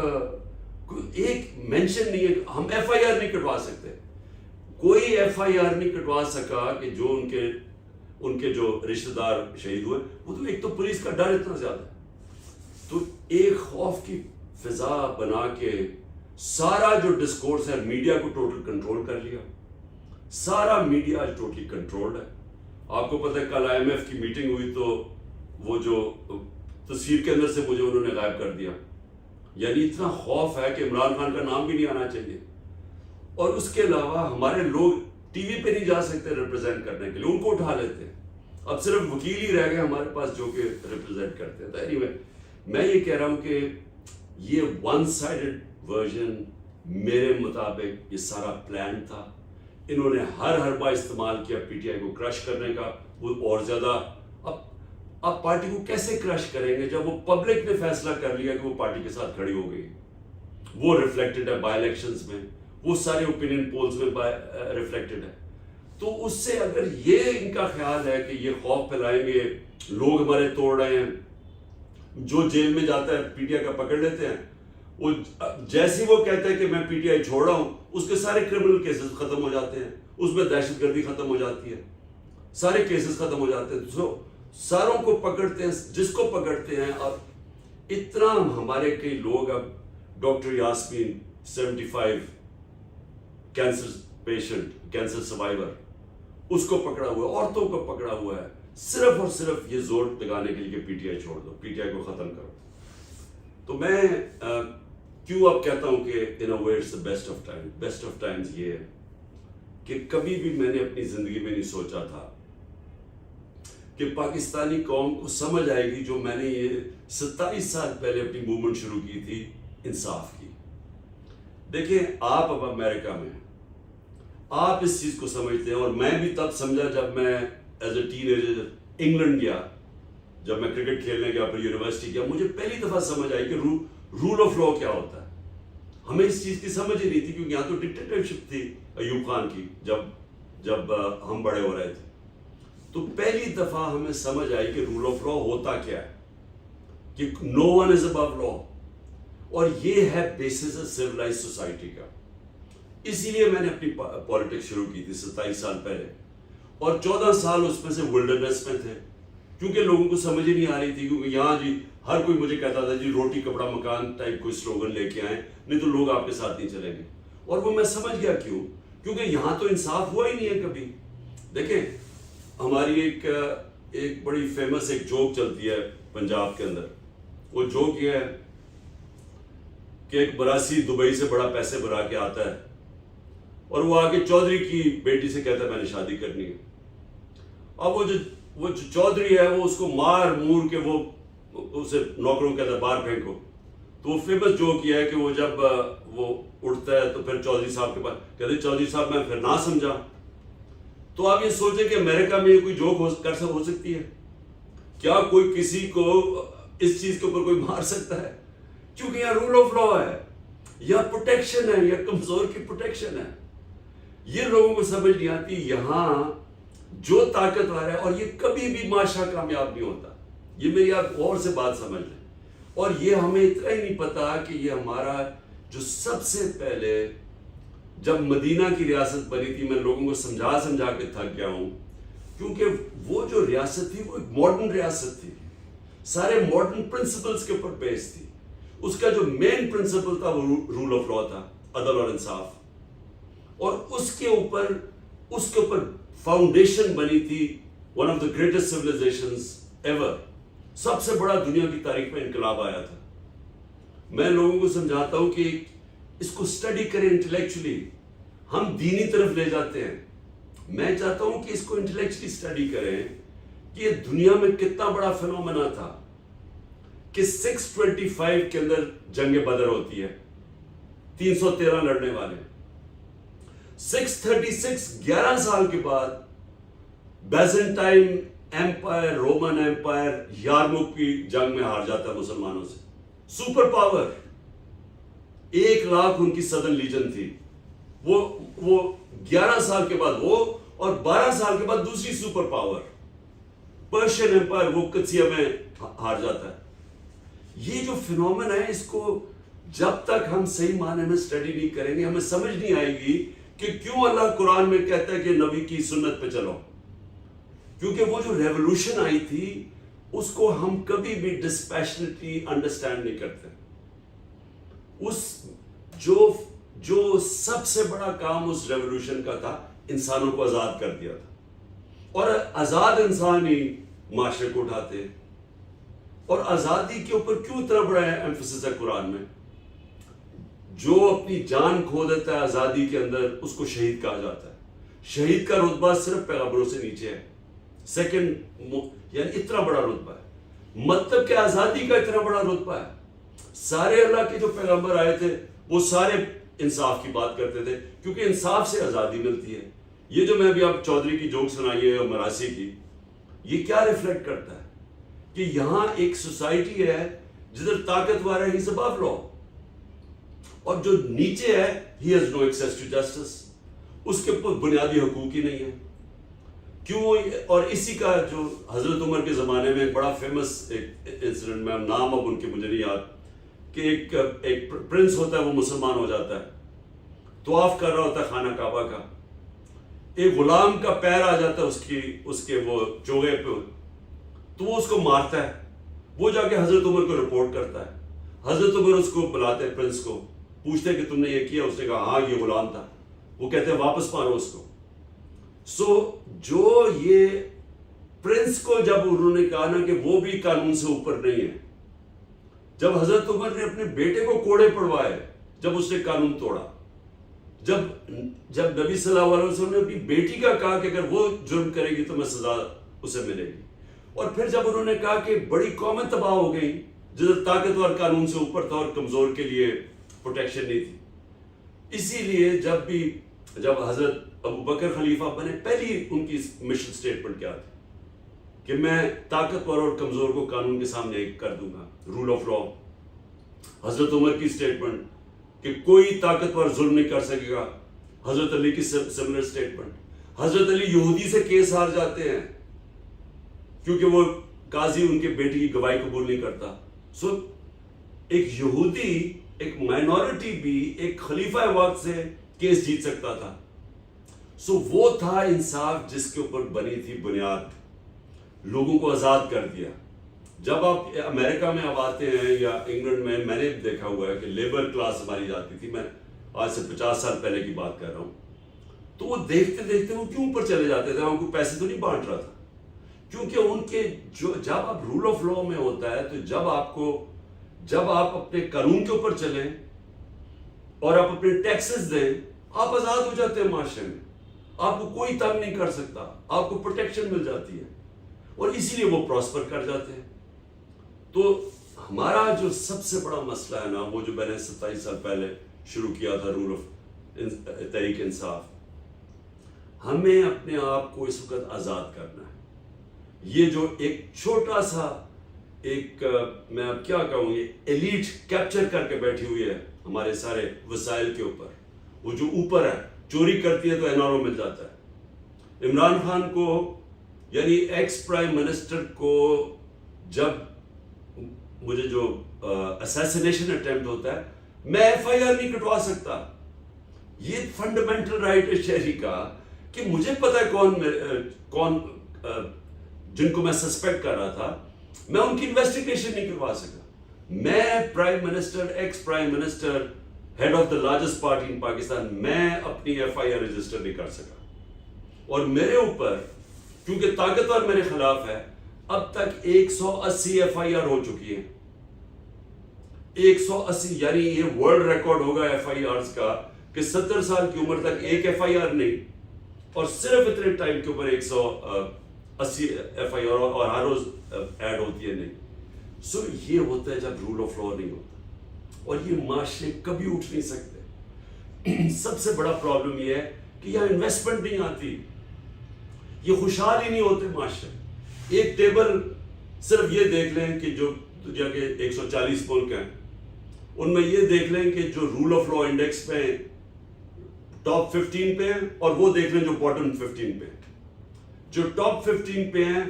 ایک مینشن نہیں ہے, ہم ایف آئی آر نہیں کٹوا سکتے, کوئی ایف آئی آر نہیں کٹوا سکا کہ جو ان کے جو رشتہ دار شہید ہوئے, وہ تو ایک تو پولیس کا ڈر اتنا زیادہ ہے, تو ایک خوف کی فضا بنا کے سارا جو ڈسکورس ہے میڈیا کو ٹوٹل کنٹرول کر لیا, سارا میڈیا ٹوٹلی کنٹرولڈ ہے. آپ کو پتہ ہے کل آئی ایم ایف کی میٹنگ ہوئی تو وہ جو تصویر کے اندر سے مجھے انہوں نے غائب کر دیا, یعنی اتنا خوف ہے کہ عمران خان کا نام بھی نہیں آنا چاہیے. اور اس کے علاوہ ہمارے لوگ ٹی وی پہ نہیں جا سکتے ریپرزینٹ کرنے کے لیے, ان کو اٹھا لیتے ہیں, اب صرف وکیل ہی رہ گئے ہمارے پاس جو کہ ریپرزینٹ کرتے ہیں. تو اینی وے میں یہ کہہ رہا ہوں کہ یہ ون سائیڈڈ ورژن میرے مطابق یہ سارا پلان تھا, انہوں نے ہر حربہ استعمال کیا پی ٹی آئی کو کرش کرنے کا. وہ اور زیادہ اب پارٹی کو کیسے کرش کریں گے جب وہ پبلک نے فیصلہ کر لیا کہ وہ پارٹی کے ساتھ کھڑی ہو گئی, وہ ریفلیکٹڈ ہے بائی الیکشنز میں, وہ سارے اوپینین پولز میں ریفلیکٹڈ ہے. تو اس سے اگر یہ ان کا خیال ہے کہ یہ خوف پھیلائیں گے, لوگ ہمارے توڑ رہے ہیں, جو جیل میں جاتا ہے پی ٹی آئی کا پکڑ لیتے ہیں, وہ جیسے وہ کہتا ہے کہ میں پی ٹی آئی چھوڑ رہا ہوں, اس کے سارے کرمنل کیسز ختم ہو جاتے ہیں, اس میں دہشت گردی ختم ہو جاتی ہے, سارے کیسز ختم ہو جاتے ہیں. ساروں کو پکڑتے ہیں, جس کو پکڑتے ہیں. اب اتنا ہمارے کئی لوگ, اب doctor Yasmin 75 cancer patient, cancer survivor, اس کو پکڑا ہوا ہے, عورتوں کو پکڑا ہوا ہے, صرف اور صرف یہ زور لگانے کے لیے کہ پی ٹی آئی چھوڑ دو, پی ٹی آئی کو ختم کرو. تو میں کیوں اب کہتا ہوں کہ in a way it's the best of time. Best of times یہ ہے کہ کبھی بھی میں نے اپنی زندگی میں نہیں سوچا تھا کہ پاکستانی قوم کو سمجھ آئے گی جو میں نے یہ 27 سال پہلے اپنی موومنٹ شروع کی تھی انصاف کی. دیکھیں آپ اب امریکہ میں آپ اس چیز کو سمجھتے ہیں, اور میں بھی تب سمجھا جب میں as a ten ager England گیا, جب میں کرکٹ کھیلنے گیا, پھر یونیورسٹی گیا, مجھے پہلی دفعہ سمجھ آئی کہ رول آف لا کیا ہوتا ہے. ہمیں اس چیز کی سمجھ ہی نہیں تھی, کیونکہ یہاں تو ڈکٹیٹرشپ تھی ایوب خان کی جب ہم بڑے ہو رہے تھے. تو پہلی دفعہ ہمیں سمجھ آئی کہ رول آف لا ہوتا کیا ہے, کہ نو ون از ابو لا, اور یہ ہے بیسس سویلائز سوسائٹی کا. اسی لیے میں نے اپنی پالیٹکس شروع کی تھی 27 سال پہلے, اور 14 سال اس میں سے ولڈرنس میں تھے, کیونکہ لوگوں کو سمجھ ہی نہیں آ رہی تھی. کیونکہ یہاں جی ہر کوئی مجھے کہتا تھا جی روٹی کپڑا مکان ٹائپ کوئی سلوگن لے کے آئیں, نہیں تو لوگ آپ کے ساتھ نہیں چلیں گے. اور وہ میں سمجھ گیا کیوں, کیونکہ یہاں تو انصاف ہوا ہی نہیں ہے کبھی. دیکھیں ہماری ایک بڑی فیمس ایک جوک چلتی ہے پنجاب کے اندر. وہ جوک یہ ہے کہ ایک براسی دبئی سے بڑا پیسے برا کے آتا ہے اور وہ آ کے چودھری کی بیٹی سے کہتا ہے میں نے شادی کرنی ہے. اب وہ جو چودھری ہے وہ اس کو مار مور کے وہ اسے نوکروں کہتا ہے باہر پھینکو. تو وہ فیمس جوک یہ ہے کہ وہ جب وہ اٹھتا ہے تو پھر چودھری صاحب کے پاس کہتے ہیں چودھری صاحب میں پھر نہ سمجھا. تو آپ یہ سوچیں کہ امریکہ میں یہ کوئی جوک ہو سکتی ہے؟ کیا کوئی کسی کو اس چیز کے اوپر کوئی مار سکتا ہے؟ کیونکہ یہاں رول آف لا ہے, یا پروٹیکشن ہے, یا کمزور کی پروٹیکشن ہے. یہ لوگوں کو سمجھ نہیں آتی. یہاں جو طاقتور ہے, اور یہ کبھی بھی معاشرہ کامیاب نہیں ہوتا. یہ میری آپ غور سے بات سمجھ لیں. اور یہ ہمیں اتنا ہی نہیں پتا کہ یہ ہمارا جو سب سے پہلے جب مدینہ کی ریاست بنی تھی, میں لوگوں کو سمجھا کے تھک گیا ہوں, کیونکہ وہ جو ریاست تھی وہ ایک ماڈرن ریاست تھی, سارے ماڈرن پرنسپلز کے اوپر بیس تھی. اس کا جو مین پرنسپل تھا وہ رول آف لا تھا, عدل اور انصاف. اور اس کے اوپر فاؤنڈیشن بنی تھی one of the greatest civilizations ever. سب سے بڑا دنیا کی تاریخ میں انقلاب آیا تھا. میں لوگوں کو سمجھاتا ہوں کہ اس کو اسٹڈی کریں انٹلیکچولی. ہم دینی طرف لے جاتے ہیں. میں چاہتا ہوں کہ اس کو انٹلیکچولی اسٹڈی کریں کہ یہ دنیا میں کتنا بڑا فینومینا تھا کہ 625 کے اندر جنگ بدر ہوتی ہے, 313 لڑنے والے. 636 11 سال کے بعد بیزنٹائن ایمپائر, رومن ایمپائر یارموک کی جنگ میں ہار جاتا ہے مسلمانوں سے. سپر پاور 1,00,000 ان کی سدرن لیجن تھی. وہ 11 سال کے بعد وہ, اور 12 سال کے بعد دوسری سپر پاور پرشین ایمپائر وہ قدسیہ میں ہار جاتا ہے. یہ جو فینومین ہے اس کو جب تک ہم صحیح معنی میں اسٹڈی نہیں کریں گے ہمیں سمجھ نہیں آئے گی کہ کیوں اللہ قرآن میں کہتا ہے کہ نبی کی سنت پہ چلو. کیونکہ وہ جو ریولوشن آئی تھی اس کو ہم کبھی بھی ڈسپیشنٹلی انڈرسٹینڈ نہیں کرتے. جو سب سے بڑا کام اس ریولوشن کا تھا انسانوں کو آزاد کر دیا تھا, اور آزاد انسان ہی معاشرے کو اٹھاتے. اور آزادی کے اوپر کیوں اتنا بڑا ایمفسس ہے قرآن میں؟ جو اپنی جان کھو دیتا ہے آزادی کے اندر اس کو شہید کہا جاتا ہے. شہید کا رتبہ صرف پیغمبروں سے نیچے ہے, سیکنڈ, یعنی اتنا بڑا رتبہ ہے. مطلب کہ آزادی کا اتنا بڑا رتبہ ہے. سارے اللہ کے جو پیغمبر آئے تھے وہ سارے انصاف کی بات کرتے تھے, کیونکہ انصاف سے آزادی ملتی ہے. یہ جو میں ابھی آپ چودھری کی جوک سنائی ہے اور مراسی کی, یہ کیا ریفلیکٹ کرتا ہے کہ یہاں ایک سوسائٹی ہے جدھر طاقتور ہے, ہی above law, اور جو نیچے ہے he has no access to justice. اس کے اوپر بنیادی حقوق ہی نہیں ہے. کیوں؟ اور اسی کا جو حضرت عمر کے زمانے میں ایک بڑا فیمس ایک انسیڈنٹ, میں نام اب ان کے مجھے نہیں یاد, کہ ایک پرنس ہوتا ہے وہ مسلمان ہو جاتا ہے, طواف کر رہا ہوتا ہے خانہ کعبہ کا, ایک غلام کا پیر آ جاتا ہے اس کے وہ چوغے پہ, تو وہ اس کو مارتا ہے. وہ جا کے حضرت عمر کو رپورٹ کرتا ہے. حضرت عمر اس کو بلاتے ہیں, پرنس کو پوچھتے کہ تم نے یہ کیا؟ اس نے کہا ہاں یہ غلام تھا. وہ کہتے ہیں واپس مارو اس کو. جو یہ پرنس کو جب انہوں نے کہا نا کہ وہ بھی قانون سے اوپر نہیں ہے, جب حضرت عمر نے اپنے بیٹے کو کوڑے پڑوائے جب اس نے قانون توڑا, جب نبی صلی اللہ علیہ وسلم نے اپنی بیٹی کا کہا کہ اگر وہ جرم کرے گی تو میں سزا اسے ملے گی, اور پھر جب انہوں نے کہا کہ بڑی قومیں تباہ ہو گئی جدھر طاقتور قانون سے اوپر تھا اور کمزور کے لیے پروٹیکشن نہیں تھی. اسی لیے جب حضرت ابو بکر خلیفہ بنے, پہلی ان کی مشن سٹیٹمنٹ کیا تھی کہ میں طاقتور اور کمزور کو قانون کے سامنے کر دوں گا, رول آف لا. حضرت عمر کی سٹیٹمنٹ کہ کوئی طاقتور ظلم نہیں کر سکے گا. حضرت علی کی سملر سٹیٹمنٹ. حضرت علی یہودی سے کیس ہار جاتے ہیں کیونکہ وہ قاضی ان کے بیٹی کی گواہی قبول نہیں کرتا. ایک یہودی, ایک مائنورٹی بھی ایک خلیفہ وقت سے کیس جیت سکتا تھا. وہ تھا انصاف جس کے اوپر بنی تھی بنیاد. لوگوں کو آزاد کر دیا. جب آپ امریکہ میں اب آتے ہیں یا انگلینڈ میں نے دیکھا ہوا ہے کہ لیبر کلاس ہماری جاتی تھی, میں آج سے 50 سال پہلے کی بات کر رہا ہوں, تو وہ دیکھتے دیکھتے وہ کیوں اوپر چلے جاتے تھے؟ ان کو پیسے تو نہیں بانٹ رہا تھا، کیونکہ ان کے جب آپ رول آف لا میں ہوتا ہے تو جب آپ اپنے قانون کے اوپر چلیں اور آپ اپنے ٹیکسز دیں، آپ آزاد ہو جاتے ہیں معاشرے میں، آپ کو کوئی تنگ نہیں کر سکتا، آپ کو پروٹیکشن مل جاتی ہے، اور اسی لیے وہ پراسپر کر جاتے ہیں۔ تو ہمارا جو سب سے بڑا مسئلہ ہے نا، وہ جو میں نے 27 سال پہلے شروع کیا تھا، رول آف تحریک انصاف، ہمیں اپنے آپ کو اس وقت آزاد کرنا ہے۔ یہ جو ایک چھوٹا سا ایک میں اب کیا کہوں گی ایلیٹ کیپچر کر کے بیٹھی ہوئی ہے ہمارے سارے وسائل کے اوپر، وہ جو اوپر ہے چوری کرتی ہے تو این آر او مل جاتا ہے۔ عمران خان کو یعنی ایکس پرائم منسٹر کو جب مجھے جو اسیسینیشن اٹیمپٹ ہوتا ہے، میں ایف آئی آر نہیں کٹوا سکتا۔ یہ فنڈامنٹل رائٹ ہے شہری کا کہ مجھے پتا ہے کون جن کو میں سسپیکٹ کر رہا تھا، میں ان کی انویسٹیگیشن نہیں کروا سکا۔ میں prime minister, ex prime minister, head of the largest party in Pakistan, میں اپنی ایف آئی آر رجسٹر نہیں کر سکا، اور میرے اوپر کیونکہ طاقتور میرے خلاف ہے، اب تک 180 ایف آئی آر ہو چکی ہیں۔ 180 یعنی یہ ورلڈ ریکارڈ ہوگا ایف آئی آرز کا کہ 70 سال کی عمر تک ایک ایف آئی آر نہیں، اور صرف اتنے ٹائم کے اوپر 180 ایف آئی آر، اور ہر روز ایڈ ہوتی ہے نہیں۔ سو یہ ہوتا ہے جب رول آف لا نہیں ہوتا، اور یہ معاشرے کبھی اٹھ نہیں سکتے۔ سب سے بڑا پرابلم یہ ہے کہ یہاں انویسٹمنٹ نہیں آتی، یہ خوشحال ہی نہیں ہوتے معاشرے۔ ایک ٹیبل صرف یہ دیکھ لیں کہ جو دنیا کے 140 ملک ہیں، ان میں یہ دیکھ لیں کہ جو رول آف لا انڈیکس پہ ٹاپ 15 پہ ہیں، اور وہ دیکھ لیں جو باٹم 15 پہ ہیں۔ جو ٹاپ 15 پہ ہیں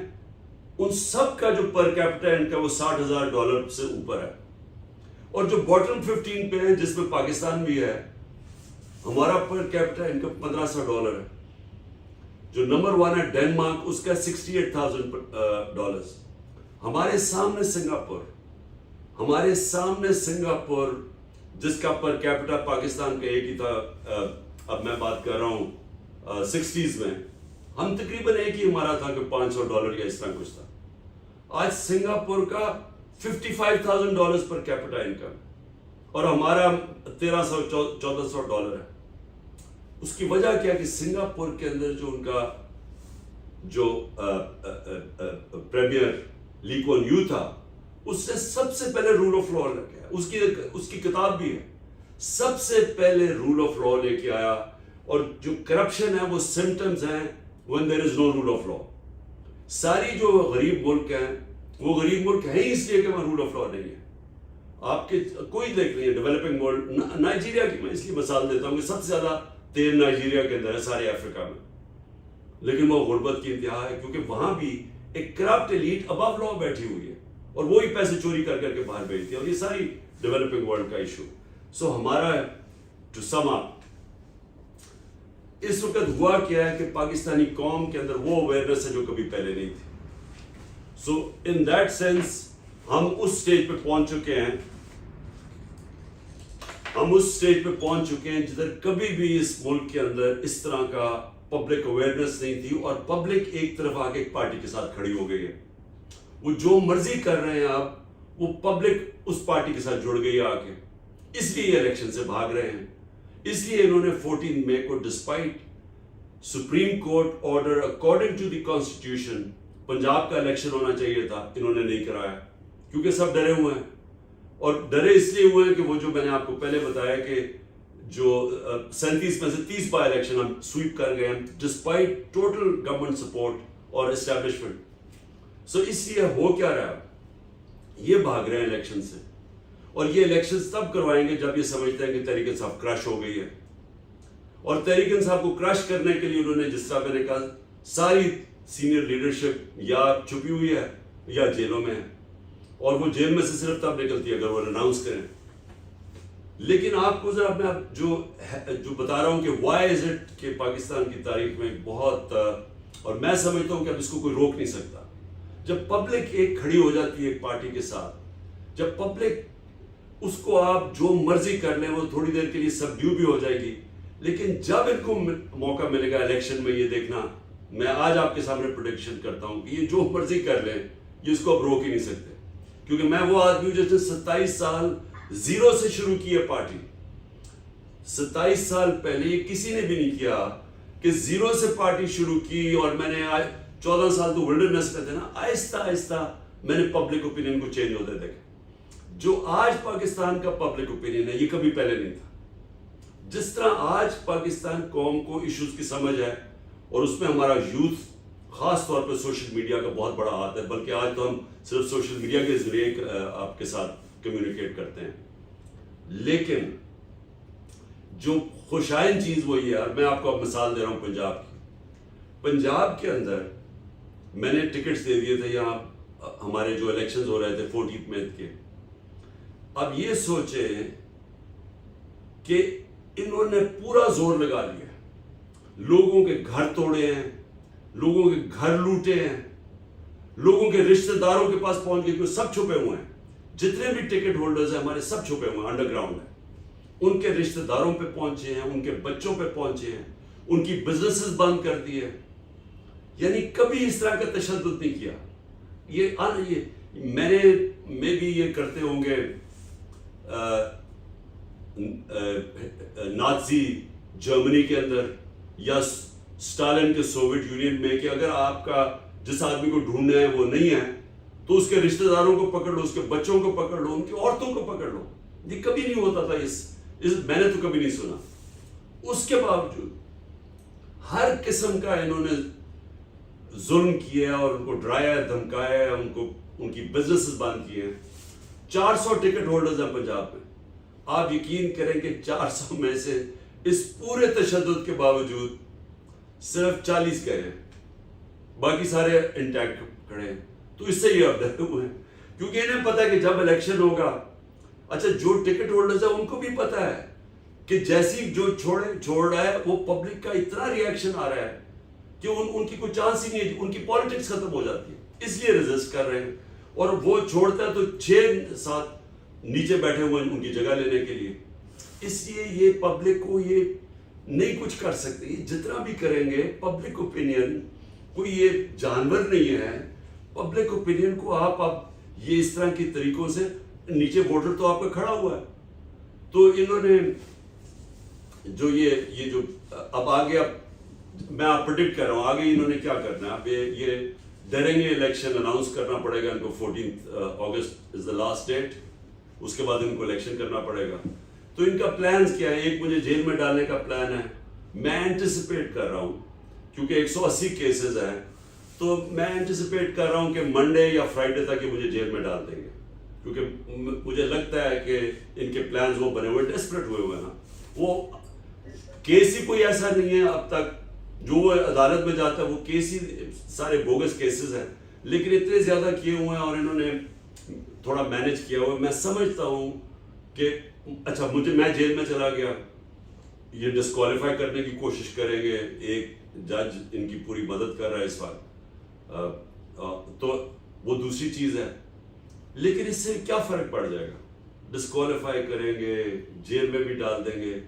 ان سب کا جو پر کیپٹا ان کا وہ $60,000 سے اوپر ہے، اور جو باٹم 15 پہ ہیں جس میں پاکستان بھی ہے، ہمارا پر کیپٹا انکم $1,500 ہے۔ جو نمبر 1 ہے ڈینمارک، اس کا $68,000۔ ہمارے سامنے سنگاپور جس کا پر کیپٹا پاکستان کا ایک ہی تھا، اب میں بات کر رہا ہوں 60s میں، ہم تقریباً ایک ہی ہمارا تھا کہ $500 یا اس طرح کچھ تھا۔ آج سنگاپور کا $55,000 پر کیپٹا انکم، اور ہمارا $1,300-1400 ہے۔ اس کی وجہ کیا کہ سنگاپور کے اندر جو ان کا جو پریمیئر لی کوان یو تھا، اس نے سب سے پہلے رول آف لا رکھا ہے، اس کی کتاب بھی ہے، سب سے پہلے رول آف لا لے کے آیا۔ اور جو کرپشن ہے وہ سمٹمز ہیں when there is no rule of law۔ ساری جو غریب ملک ہیں وہ غریب ملک ہیں ہی اس لیے کہ وہاں رول آف لا نہیں ہے۔ آپ کے کوئی دیکھ لیجیے ڈیولپنگ ورلڈ، نائجیریا کی میں اس لیے مثال دیتا ہوں کہ سب سے زیادہ تیل نائجیریا کے اندر ہے سارے افریقہ میں، لیکن وہ غربت کی انتہا ہے، کیونکہ وہاں بھی ایک کرپٹ ایلیٹ ابو لا بیٹھی ہوئی ہے، اور وہی پیسے چوری کر کے باہر بھیجتی ہے، اور یہ ساری ڈیولپنگ ورلڈ کا ایشو۔ سو ہمارا ٹو سم اپ اس وقت ہوا کیا ہے کہ پاکستانی قوم کے اندر وہ اویئرنیس ہے جو کبھی پہلے نہیں تھی۔ سو ان دیٹ سینس ہم اس سٹیج پہ پہنچ چکے ہیں جدھر کبھی بھی اس ملک کے اندر اس طرح کا پبلک اویئرنیس نہیں تھی، اور پبلک ایک طرف آ کے ایک پارٹی کے ساتھ کھڑی ہو گئی ہے۔ وہ جو مرضی کر رہے ہیں آپ، وہ پبلک اس پارٹی کے ساتھ جڑ گئی ہے آ کے، اس لیے یہ الیکشن سے بھاگ رہے ہیں۔ اس لیے انہوں نے 14 مئی کو despite supreme court order according to the constitution Punjab کا الیکشن ہونا چاہیے تھا، انہوں نے نہیں کرایا، کیونکہ سب ڈرے ہوئے ہیں۔ اور ڈرے اس لیے ہوئے ہیں کہ وہ جو میں نے آپ کو پہلے بتایا کہ جو 37 میں سے 30 بائی الیکشن ہم سویپ کر گئے ہیں ڈسپائٹ ٹوٹل گورنمنٹ سپورٹ اور اسٹیبلشمنٹ۔ سو اس لیے ہو کیا رہا ہے، یہ بھاگ رہے ہیں الیکشن سے، اور یہ الیکشنز تب کروائیں گے جب یہ سمجھتے ہیں کہ تحریک انصاف کرش ہو گئی ہے۔ اور تحریک انصاف کو کرش کرنے کے لیے انہوں نے، جس طرح میں نے کہا، ساری سینئر لیڈرشپ یا چھپی ہوئی ہے یا جیلوں میں ہے، اور وہ جیل میں سے صرف تب نکلتی ہے اگر وہ اناؤنس کریں۔ لیکن آپ کو ذرا میں جو بتا رہا ہوں کہ وائی از اٹ کہ پاکستان کی تاریخ میں بہت، اور میں سمجھتا ہوں کہ اب اس کو کوئی روک نہیں سکتا، جب پبلک ایک کھڑی ہو جاتی ہے ایک پارٹی کے ساتھ، جب پبلک اس کو آپ جو مرضی کر لیں وہ تھوڑی دیر کے لیے سبڈیو بھی ہو جائے گی، لیکن جب ان کو موقع ملے گا الیکشن میں، یہ دیکھنا، میں آج آپ کے سامنے پروڈکشن کرتا ہوں کہ یہ جو مرضی کر لیں، یہ اس کو اب روک ہی نہیں سکتے، کیونکہ میں وہ آدمی ہوں جس نے 27 سال زیرو سے شروع کی ہے پارٹی. 27 سال پہلے یہ کسی نے بھی نہیں کیا کہ زیرو سے پارٹی شروع کی، اور میں نے 14 سال تو ولڈرنس میں تھے نا، آہستہ آہستہ میں نے پبلک اوپینین کو چینج ہوتے دیکھا. جو آج پاکستان کا پبلک اوپینین ہے یہ کبھی پہلے نہیں تھا. جس طرح آج پاکستان قوم کو ایشوز کی سمجھ ہے، اور اس میں ہمارا یوتھ خاص طور پہ سوشل میڈیا کا بہت بڑا ہاتھ ہے، بلکہ آج تو ہم صرف سوشل میڈیا کے ذریعے آپ کے ساتھ کمیونیکیٹ کرتے ہیں. لیکن جو خوشائن چیز وہ یہ ہے، اور میں آپ کو اب مثال دے رہا ہوں پنجاب کی. پنجاب کے اندر میں نے ٹکٹس دے دیے تھے، یہاں ہمارے جو الیکشنز ہو رہے تھے 14 مئی کے. اب یہ سوچیں کہ انہوں نے پورا زور لگا لیا، لوگوں کے گھر توڑے ہیں، لوگوں کے گھر لوٹے ہیں، لوگوں کے رشتہ داروں کے پاس پہنچ گئے، کیونکہ سب چھپے ہوئے ہیں. جتنے بھی ٹکٹ ہولڈرز ہیں ہمارے سب چھپے ہوئے ہیں، انڈر گراؤنڈ ہیں. ان کے رشتہ داروں پہ پہنچے ہیں، ان کے بچوں پہ پہنچے ہیں، ان کی بزنسز بند کر دی ہے. یعنی کبھی اس طرح کا تشدد نہیں کیا. میں بھی یہ کرتے ہوں گے نازی جرمنی کے اندر یا سٹالن کے سوویت یونین میں، کہ اگر آپ کا جس آدمی کو ڈھونڈنا ہے وہ نہیں ہے تو اس کے رشتہ داروں کو پکڑ لو، اس کے بچوں کو پکڑ لو، ان کی عورتوں کو پکڑ لو. یہ کبھی نہیں ہوتا تھا، میں نے تو کبھی نہیں سنا. اس کے باوجود ہر قسم کا انہوں نے ظلم کیا اور ان کو ڈرایا، دھمکایا، ان کی بزنسز بند کیے ہیں. 400 ٹکٹ ہولڈرز ہیں پنجاب میں. آپ یقین کریں کہ 400 میں سے اس پورے تشدد کے باوجود صرف 40 گئے ہیں، باقی سارے انٹیکٹ کھڑے ہیں. تو اس سے یہ اب ڈرے ہوئے ہیں، کیونکہ انہیں پتا ہے کہ جب الیکشن ہوگا، اچھا جو ٹکٹ ہولڈرز ہیں ان کو بھی پتا ہے کہ جیسی جو چھوڑ رہا ہے وہ پبلک کا اتنا ریئیکشن آ رہا ہے کہ ان کی کوئی چانس ہی نہیں ہے، ان کی پالیٹکس ختم ہو جاتی ہے، اس لیے ریزسٹ کر رہے ہیں. اور وہ چھوڑتا ہے تو 6-7 نیچے بیٹھے ہوئے ہیں ان کی جگہ لینے کے لیے. اس لیے یہ پبلک کو یہ نہیں کچھ کر سکتے. یہ جتنا بھی کریں گے پبلک اوپینین کوئی یہ جانور نہیں ہے. پبلک اوپینین کو آپ اب یہ اس طرح کی طریقوں سے، نیچے ووٹر تو آپ کا کھڑا ہوا ہے، تو انہوں نے جو یہ جو اب آگے، اب میں آپ پریڈکٹ کر رہا ہوں آگے انہوں نے کیا کرنا ہے. اب یہ ڈریں گے، الیکشن اناؤنس کرنا پڑے گا ان کو. 14 اگست از دا لاسٹ ڈیٹ. اس کے بعد ان کو الیکشن کرنا پڑے گا. تو ان کا پلانز کیا ہے؟ ایک مجھے جیل میں ڈالنے کا پلان ہے. میں اینٹیسپیٹ کر رہا ہوں کیونکہ 180 کیسز ہیں، تو میں اینٹیسپیٹ کر رہا ہوں کہ منڈے یا فرائیڈے تک یہ مجھے جیل میں ڈال دیں گے، کیونکہ مجھے لگتا ہے کہ ان کے پلانز وہ بنے ہوئے، ڈیسپریٹ ہوئے ہوئے ہیں. وہ کیس ہی کوئی ایسا نہیں ہے اب تک جو وہ عدالت میں جاتا ہے، وہ کیس ہی سارے بوگس کیسز ہیں، لیکن اتنے زیادہ کیے ہوئے ہیں اور انہوں نے تھوڑا مینج کیا ہوا ہے. میں سمجھتا ہوں کہ اچھا میں جیل میں چلا گیا، یہ ڈسکوالیفائی کرنے کی کوشش کریں گے. ایک جج ان کی پوری مدد کر رہا ہے اس وقت، تو وہ دوسری چیز ہے. لیکن اس سے کیا فرق پڑ جائے گا؟ ڈسکوالیفائی کریں گے، جیل میں بھی ڈال دیں گے،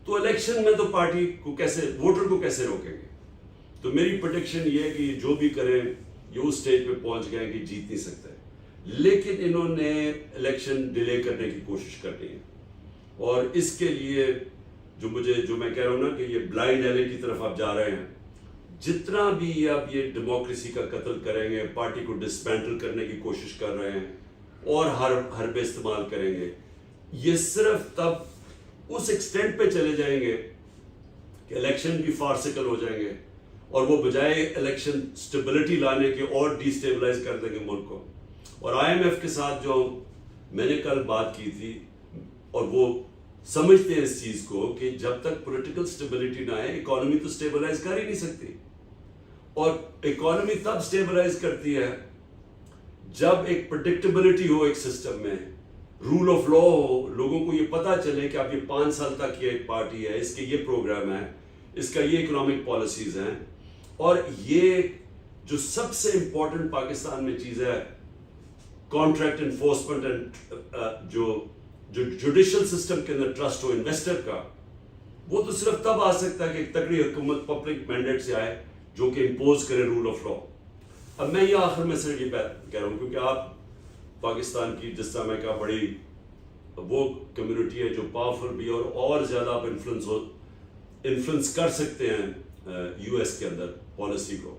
تو الیکشن میں تو پارٹی کو کیسے، ووٹر کو کیسے روکیں گے؟ تو میری پریڈکشن یہ ہے کہ جو بھی کریں یہ اس سٹیج پہ پہنچ گئے کہ جیت نہیں سکتے. لیکن انہوں نے الیکشن ڈیلے کرنے کی کوشش کرنی ہے، اور اس کے لیے جو میں کہہ رہا ہوں نا کہ یہ بلائنڈ ایلے کی طرف آپ جا رہے ہیں. جتنا بھی اب یہ ڈیموکریسی کا قتل کریں گے، پارٹی کو ڈسمینٹل کرنے کی کوشش کر رہے ہیں اور ہر پہ استعمال کریں گے، یہ صرف تب اس ایکسٹینٹ پہ چلے جائیں گے کہ الیکشن بھی فارسیکل ہو جائیں گے، اور وہ بجائے الیکشن سٹیبلٹی لانے کے اور ڈی سٹیبلائز کر دیں گے ملک کو. اور IMF کے ساتھ جو میں نے کل بات کی تھی، اور وہ سمجھتے ہیں اس چیز کو کہ جب تک پولیٹیکل سٹیبلٹی نہ آئے اکانومی تو سٹیبلائز کر ہی نہیں سکتی. اور اکانومی تب سٹیبلائز کرتی ہے جب ایک پریڈکٹیبلٹی ہو ایک سسٹم میں، رول آف لا ہو، لوگوں کو یہ پتا چلے کہ اب یہ 5 سال تک یہ ایک پارٹی ہے، اس کے یہ پروگرام ہے، اس کا یہ اکنامک پالیسیز ہیں. اور یہ جو سب سے امپورٹنٹ پاکستان میں چیز ہے، کانٹریکٹ انفورسمنٹ اینڈ جو جوڈیشل سسٹم کے اندر ٹرسٹ ہو انویسٹر کا، وہ تو صرف تب آ سکتا ہے کہ ایک تکڑی حکومت پبلک مینڈیٹ سے آئے جو کہ امپوز کرے رول آف لا. اب میں یہ آخر میں صرف یہ بات کہہ رہا ہوں کیونکہ آپ پاکستان کی جس طرح میں کہا بڑی وہ کمیونٹی ہے جو پاورفل بھی ہے اور زیادہ آپ انفلوئنس کر سکتے ہیں یو ایس کے اندر پالیسی کو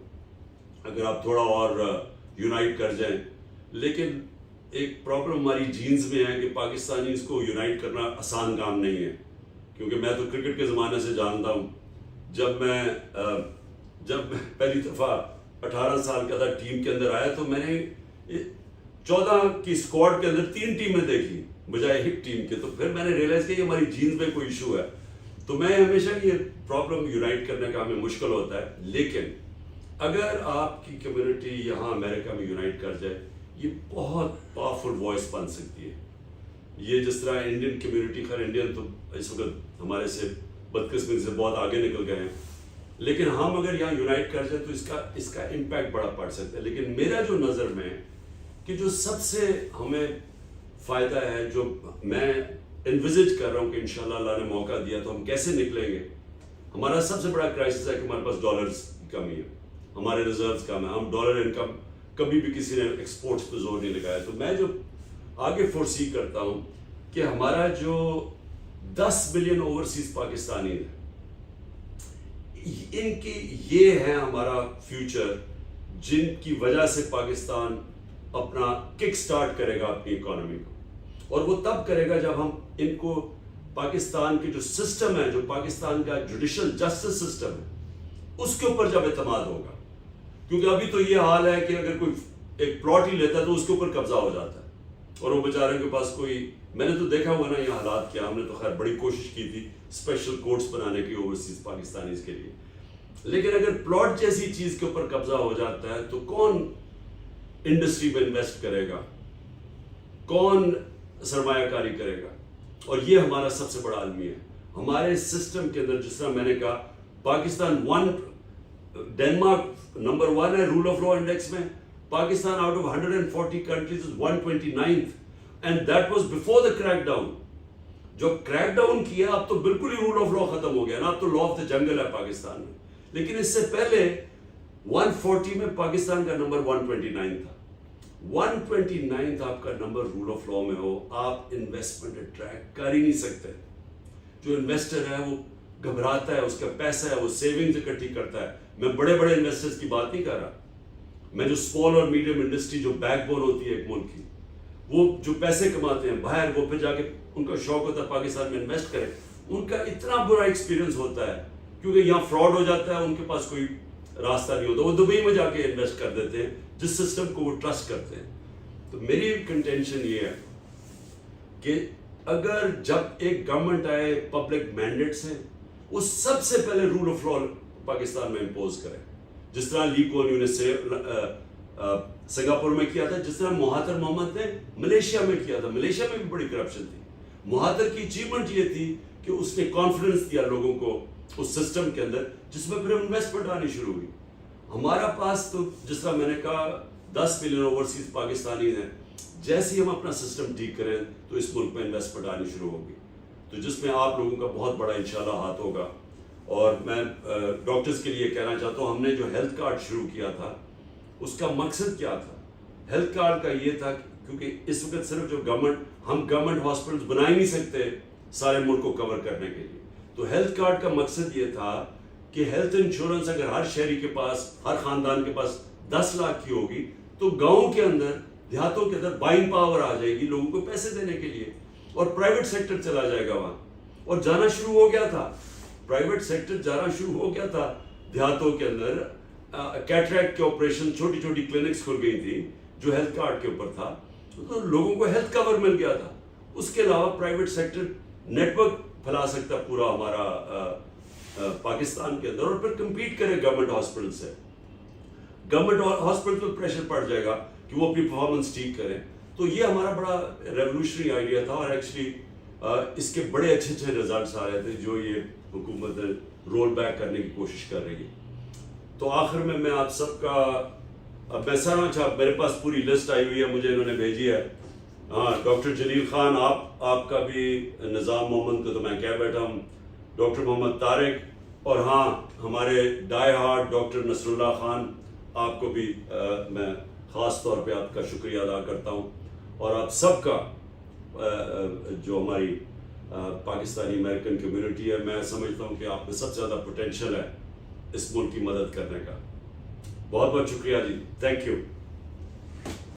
اگر آپ تھوڑا اور یونائٹ کر جائیں. لیکن ایک پرابلم ہماری جینز میں ہے کہ پاکستانی اس کو یونائٹ کرنا آسان کام نہیں ہے کیونکہ میں تو کرکٹ کے زمانے سے جانتا ہوں. جب میں پہلی دفعہ 18 سال کا تھا ٹیم کے اندر آیا تو میں نے 14 کی اسکواڈ کے اندر 3 ٹیمیں دیکھی بجائے ایک ٹیم کے. تو پھر میں نے ریئلائز کیا کہ ہماری جینز میں کوئی ایشو ہے. تو میں ہمیشہ یہ پرابلم یونائٹ کرنے کا ہمیں مشکل ہوتا ہے. لیکن اگر آپ کی کمیونٹی یہاں امریکہ میں یونائٹ کر جائے یہ بہت پاورفل وائس بن سکتی ہے. یہ جس طرح انڈین کمیونٹی خیر انڈین تو اس وقت ہمارے سے بدقسمتی سے بہت آگے نکل گئے ہیں لیکن ہم اگر یہاں یونائٹ کر جائیں تو اس کا امپیکٹ بڑا پڑ سکتا ہے. لیکن میرا جو نظر میں کہ جو سب سے ہمیں فائدہ ہے جو میں انویزج کر رہا ہوں کہ انشاءاللہ اللہ نے موقع دیا تو ہم کیسے نکلیں گے. ہمارا سب سے بڑا کرائسس ہے کہ ہمارے پاس ڈالرز کی کمی ہے, ہمارے ریزروز کم ہے, ہم ڈالر انکم کبھی بھی کسی نے ایکسپورٹس پہ زور نہیں لگایا. تو میں جو آگے فورسی کرتا ہوں کہ ہمارا جو 10 ملین اوورسیز پاکستانی ہیں ان کی یہ ہے ہمارا فیوچر جن کی وجہ سے پاکستان اپنا کک سٹارٹ کرے گا اپنی اکانومی کو. اور وہ تب کرے گا جب ہم ان کو پاکستان کے جو سسٹم ہے جو پاکستان کا جوڈیشل جسٹس سسٹم ہے اس کے اوپر جب اعتماد ہوگا. کیونکہ ابھی تو یہ حال ہے کہ اگر کوئی ایک پلاٹ ہی لیتا ہے تو اس کے اوپر قبضہ ہو جاتا ہے اور وہ بیچارے کے پاس کوئی, میں نے تو دیکھا ہوا نا یہ حالات کیا. ہم نے تو خیر بڑی کوشش کی تھی اسپیشل کورٹس بنانے کی اوورسیز پاکستانیز کے لیے, لیکن اگر پلاٹ جیسی چیز کے اوپر قبضہ ہو جاتا ہے تو کون انڈسٹری میں انویسٹ کرے گا, کون سرمایہ کاری کرے گا. اور یہ ہمارا سب سے بڑا المیہ ہے ہمارے سسٹم کے اندر. جس طرح میں نے کہا پاکستان ڈینمارک نمبر 1 ہے رول آف لا انڈیکس میں. Pakistan out of 140 countries 129th and that was before the crackdown. جو کریک ڈاؤن کیا اب تو بالکل ہی رول آف لا ختم ہو گیا نا, اب تو لا آف دا جنگل ہے پاکستان میں. لیکن اس سے پہلے 140 میں پاکستان کا نمبر 129 تھا. 129 آپ کا نمبر رول آف لا میں ہو, آپ انویسٹمنٹ اٹریکٹ کر ہی نہیں سکتے. جو انویسٹر ہے وہ گھبراتا ہے, اس کا پیسہ ہے وہ سیونگز اکٹھی کرتا ہے. میں بڑے بڑے انویسٹرز کی بات نہیں کر رہا, میں جو اسمال اور میڈیم انڈسٹری جو بیک بون ہوتی ہے ایک ملک کی, وہ جو پیسے کماتے ہیں باہر, وہ پھر جا کے ان کا شوق ہوتا ہے پاکستان میں انویسٹ کریں. ان کا اتنا برا ایکسپیرینس ہوتا ہے کیونکہ یہاں فراڈ ہو جاتا ہے, ان کے پاس کوئی راستہ نہیں ہوتا, وہ دبئی میں جا کے انویسٹ کر دیتے ہیں جس سسٹم کو وہ ٹرسٹ کرتے ہیں. تو میری کنٹینشن یہ ہے کہ اگر جب ایک گورنمنٹ آئے پبلک مینڈیٹس ہیں وہ سب سے پہلے رول آف لا پاکستان میں امپوز کرے, جس طرح لی کون یو نے سنگاپور میں کیا تھا, جس طرح مہاتر محمد نے ملیشیا میں کیا تھا. ملیشیا میں بھی بڑی کرپشن تھی. مہاتر کی اچیومنٹ یہ تھی کہ اس نے کانفیڈنس دیا لوگوں کو اس سسٹم کے اندر جس میں پھر انویسٹمنٹ آنی شروع ہوئی. ہمارا پاس تو جس طرح میں نے کہا 10 ملین اوورسیز پاکستانی ہیں, جیسے ہی ہم اپنا سسٹم ٹھیک کریں تو اس ملک میں انویسٹمنٹ آنی شروع ہوگی, تو جس میں آپ لوگوں کا بہت بڑا انشاءاللہ ہاتھ ہوگا. اور میں ڈاکٹرز کے لیے کہنا چاہتا ہوں, ہم نے جو ہیلتھ کارڈ شروع کیا تھا اس کا مقصد کیا تھا. ہیلتھ کارڈ کا یہ تھا کیونکہ اس وقت صرف جو ہم گورنمنٹ ہاسپٹلز بنا ہی نہیں سکتے سارے ملک کو کور کرنے کے لیے, تو ہیلتھ کارڈ کا مقصد یہ تھا کہ ہیلتھ انشورنس اگر ہر شہری کے پاس, ہر خاندان کے پاس 10 لاکھ کی ہوگی تو گاؤں کے اندر, دیہاتوں کے اندر بائنگ پاور آ جائے گی لوگوں کو پیسے دینے کے لیے, اور پرائیویٹ سیکٹر چلا جائے گا وہاں. اور جانا شروع ہو گیا تھا, پرائیویٹ سیکٹر جانا شروع ہو گیا تھا دیہاتوں کے اندر. کیٹریکٹ کے آپریشن, چھوٹی چھوٹی کلینکس کھل گئی تھی جو ہیلتھ کارڈ کے اوپر تھا, تو لوگوں کو ہیلتھ کور مل گیا تھا. اس کے علاوہ پرائیویٹ سیکٹر نیٹ ورک پھیلا سکتا پورا ہمارا پاکستان کے اندر اور پھر کمپیٹ کرے گورنمنٹ ہاسپٹل سے. گورنمنٹ ہاسپٹل پر پریشر پڑ جائے گا کہ وہ اپنی پرفارمنس ٹھیک کریں. تو یہ ہمارا بڑا ریولوشنری آئیڈیا تھا, اور ایکچولی اس کے بڑے اچھے اچھے رزلٹس آ رہے تھے جو یہ حکومت رول بیک کرنے کی کوشش کر رہی ہے. تو آخر میں آپ سب کا میں سر, اچھا میرے پاس پوری لسٹ آئی ہوئی ہے, مجھے انہوں نے بھیجی ہے. ہاں ڈاکٹر جلیل خان, آپ کا بھی, نظام محمد کو تو میں کہہ بیٹھا ہوں, ڈاکٹر محمد طارق، اور ہاں ہمارے ڈائی ہارڈ ڈاکٹر نصر اللہ خان، آپ کو بھی میں خاص طور پہ آپ کا شکریہ ادا کرتا ہوں، اور آپ سب کا جو ہماری پاکستانی امریکن کمیونٹی ہے، میں سمجھتا ہوں کہ آپ میں سب سے زیادہ پوٹینشیل ہے اس ملک کی مدد کرنے کا. بہت بہت شکریہ جی، تھینک یو.